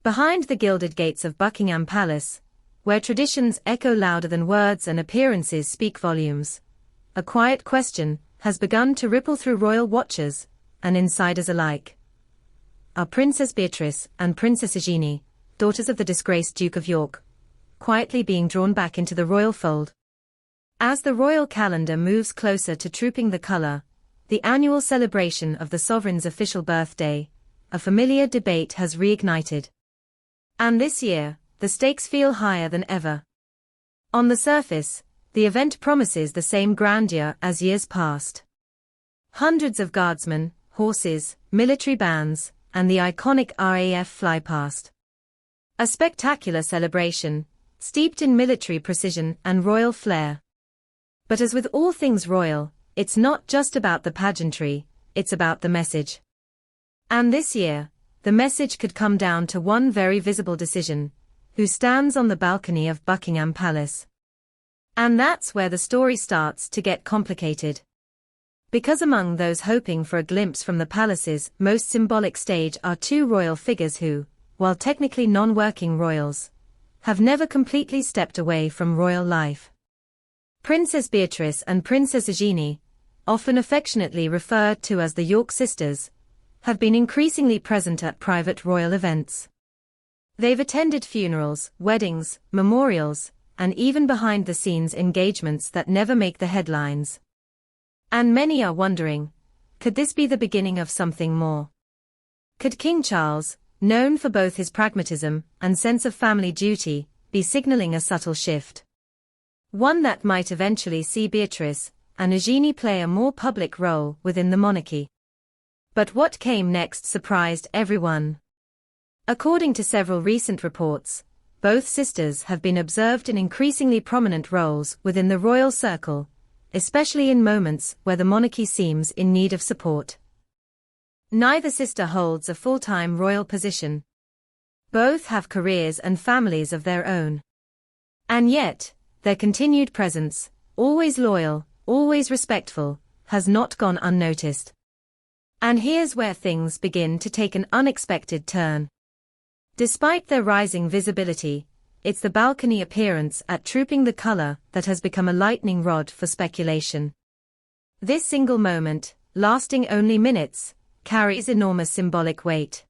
Behind the gilded gates of Buckingham Palace, where traditions echo louder than words and appearances speak volumes, a quiet question has begun to ripple through royal watchers and insiders alike. Are Princess Beatrice and Princess Eugenie, daughters of the disgraced Duke of York, quietly being drawn back into the royal fold? As the royal calendar moves closer to trooping the colour, the annual celebration of the sovereign's official birthday, a familiar debate has reignited. And this year, the stakes feel higher than ever. On the surface, the event promises the same grandeur as years past. Hundreds of guardsmen, horses, military bands, and the iconic RAF fly past. A spectacular celebration, steeped in military precision and royal flair. But as with all things royal, it's not just about the pageantry, it's about the message. And this year, the message could come down to one very visible decision: who stands on the balcony of Buckingham Palace. And that's where the story starts to get complicated. Because among those hoping for a glimpse from the palace's most symbolic stage are two royal figures who, while technically non-working royals, have never completely stepped away from royal life. Princess Beatrice and Princess Eugenie, often affectionately referred to as the York sisters, have been increasingly present at private royal events. They've attended funerals, weddings, memorials, and even behind-the-scenes engagements that never make the headlines. And many are wondering, could this be the beginning of something more? Could King Charles, known for both his pragmatism and sense of family duty, be signaling a subtle shift? One that might eventually see Beatrice and Eugenie play a more public role within the monarchy. But what came next surprised everyone. According to several recent reports, both sisters have been observed in increasingly prominent roles within the royal circle, especially in moments where the monarchy seems in need of support. Neither sister holds a full-time royal position. Both have careers and families of their own. And yet, their continued presence, always loyal, always respectful, has not gone unnoticed. And here's where things begin to take an unexpected turn. Despite their rising visibility, it's the balcony appearance at Trooping the Colour that has become a lightning rod for speculation. This single moment, lasting only minutes, carries enormous symbolic weight.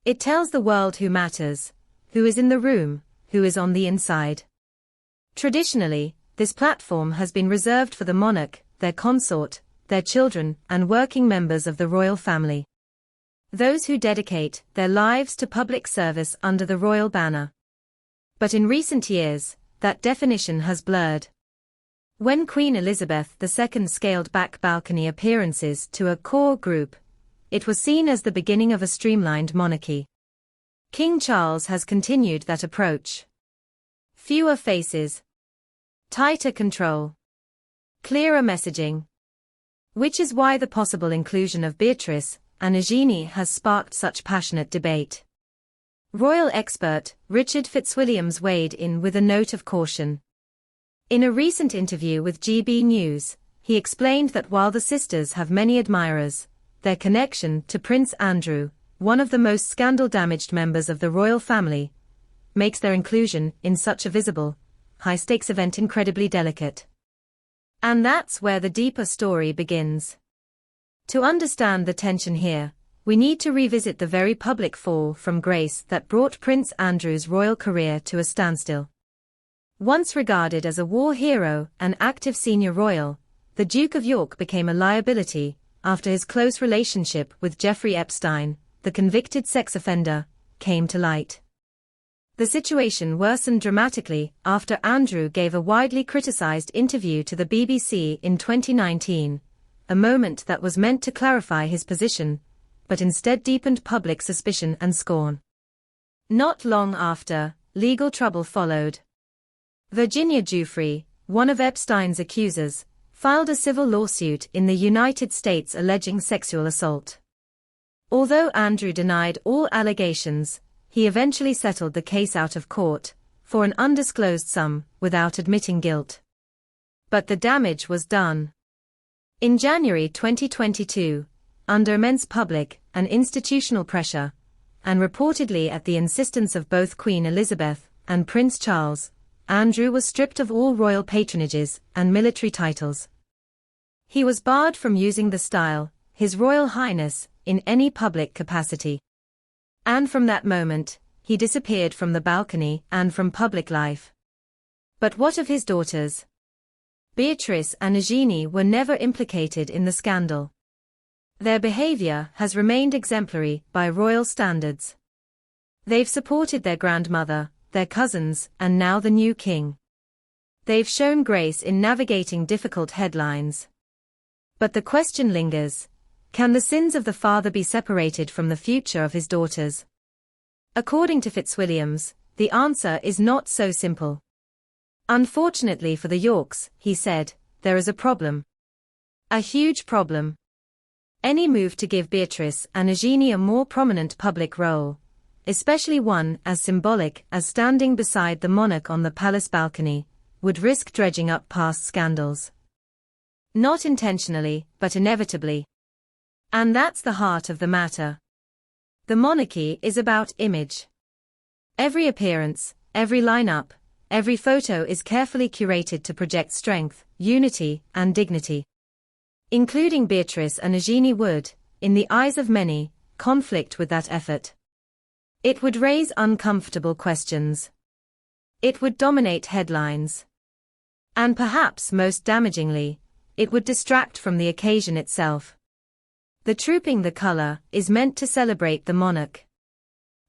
It tells the world who matters, who is in the room, who is on the inside. Traditionally, this platform has been reserved for the monarch, their consort, their children, and working members of the royal family. Those who dedicate their lives to public service under the royal banner. But in recent years, that definition has blurred. When Queen Elizabeth II scaled back balcony appearances to a core group, it was seen as the beginning of a streamlined monarchy. King Charles has continued that approach. Fewer faces. Tighter control. Clearer messaging. Which is why the possible inclusion of Beatrice and Eugenie has sparked such passionate debate. Royal expert Richard Fitzwilliams weighed in with a note of caution. In a recent interview with GB News, he explained that while the sisters have many admirers, their connection to Prince Andrew, one of the most scandal-damaged members of the royal family, makes their inclusion in such a visible, high-stakes event incredibly delicate. And that's where the deeper story begins. To understand the tension here, we need to revisit the very public fall from grace that brought Prince Andrew's royal career to a standstill. Once regarded as a war hero and active senior royal, the Duke of York became a liability after his close relationship with Jeffrey Epstein, the convicted sex offender, came to light. The situation worsened dramatically after Andrew gave a widely criticized interview to the BBC in 2019, a moment that was meant to clarify his position, but instead deepened public suspicion and scorn. Not long after, legal trouble followed. Virginia Giuffre, one of Epstein's accusers, filed a civil lawsuit in the United States alleging sexual assault. Although Andrew denied all allegations, he eventually settled the case out of court, for an undisclosed sum, without admitting guilt. But the damage was done. In January 2022, under immense public and institutional pressure, and reportedly at the insistence of both Queen Elizabeth and Prince Charles, Andrew was stripped of all royal patronages and military titles. He was barred from using the style, His Royal Highness, in any public capacity. And from that moment, he disappeared from the balcony and from public life. But what of his daughters? Beatrice and Eugenie were never implicated in the scandal. Their behavior has remained exemplary by royal standards. They've supported their grandmother, their cousins, and now the new king. They've shown grace in navigating difficult headlines. But the question lingers: can the sins of the father be separated from the future of his daughters? According to Fitzwilliams, the answer is not so simple. Unfortunately for the Yorks, he said, there is a problem. A huge problem. Any move to give Beatrice and Eugenie a more prominent public role, especially one as symbolic as standing beside the monarch on the palace balcony, would risk dredging up past scandals. Not intentionally, but inevitably. And that's the heart of the matter. The monarchy is about image. Every appearance, every lineup, every photo is carefully curated to project strength, unity, and dignity. Including Beatrice and Eugenie would, in the eyes of many, conflict with that effort. It would raise uncomfortable questions. It would dominate headlines. And perhaps most damagingly, it would distract from the occasion itself. The Trooping the Colour is meant to celebrate the monarch.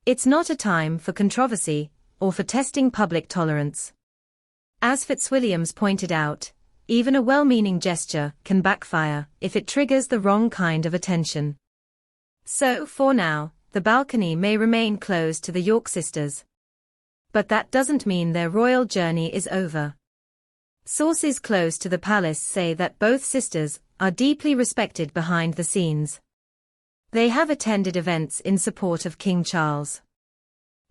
It's not a time for controversy, or for testing public tolerance. As Fitzwilliams pointed out, even a well-meaning gesture can backfire if it triggers the wrong kind of attention. So, for now, the balcony may remain closed to the York sisters. But that doesn't mean their royal journey is over. Sources close to the palace say that both sisters are deeply respected behind the scenes. They have attended events in support of King Charles.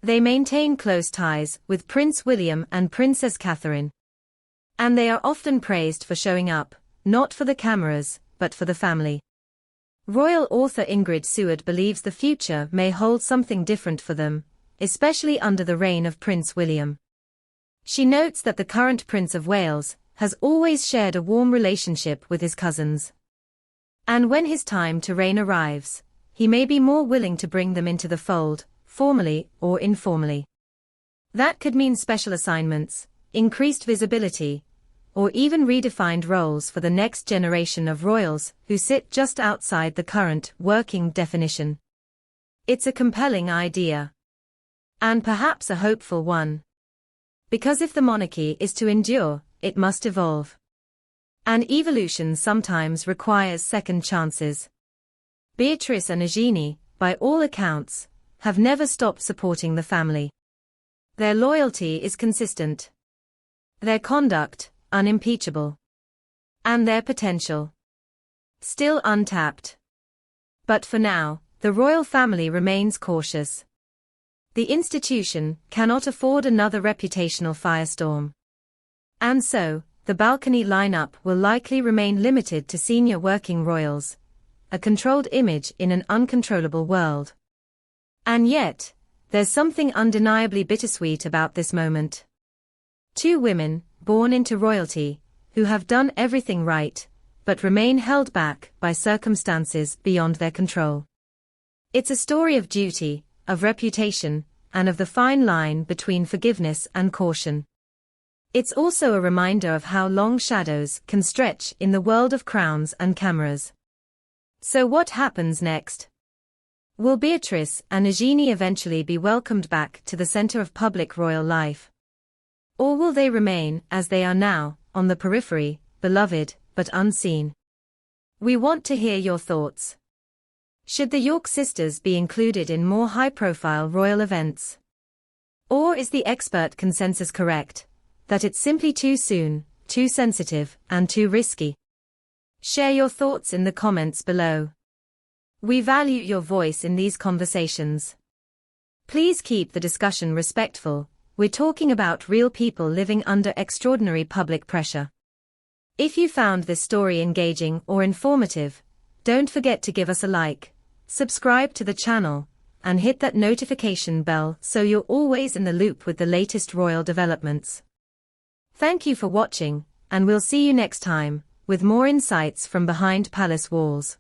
They maintain close ties with Prince William and Princess Catherine. And they are often praised for showing up, not for the cameras, but for the family. Royal author Ingrid Seward believes the future may hold something different for them, especially under the reign of Prince William. She notes that the current Prince of Wales has always shared a warm relationship with his cousins. And when his time to reign arrives, he may be more willing to bring them into the fold, formally or informally. That could mean special assignments, increased visibility, or even redefined roles for the next generation of royals who sit just outside the current working definition. It's a compelling idea. And perhaps a hopeful one. Because if the monarchy is to endure, it must evolve. And evolution sometimes requires second chances. Beatrice and Eugenie, by all accounts, have never stopped supporting the family. Their loyalty is consistent. Their conduct, unimpeachable. And their potential, still untapped. But for now, the royal family remains cautious. The institution cannot afford another reputational firestorm. And so, the balcony lineup will likely remain limited to senior working royals, a controlled image in an uncontrollable world. And yet, there's something undeniably bittersweet about this moment. Two women, born into royalty, who have done everything right, but remain held back by circumstances beyond their control. It's a story of duty, of reputation, and of the fine line between forgiveness and caution. It's also a reminder of how long shadows can stretch in the world of crowns and cameras. So what happens next? Will Beatrice and Eugenie eventually be welcomed back to the center of public royal life? Or will they remain, as they are now, on the periphery, beloved, but unseen? We want to hear your thoughts. Should the York sisters be included in more high-profile royal events? Or is the expert consensus correct, that it's simply too soon, too sensitive, and too risky? Share your thoughts in the comments below. We value your voice in these conversations. Please keep the discussion respectful. We're talking about real people living under extraordinary public pressure. If you found this story engaging or informative, don't forget to give us a like, subscribe to the channel, and hit that notification bell so you're always in the loop with the latest royal developments. Thank you for watching, and we'll see you next time, with more insights from behind palace walls.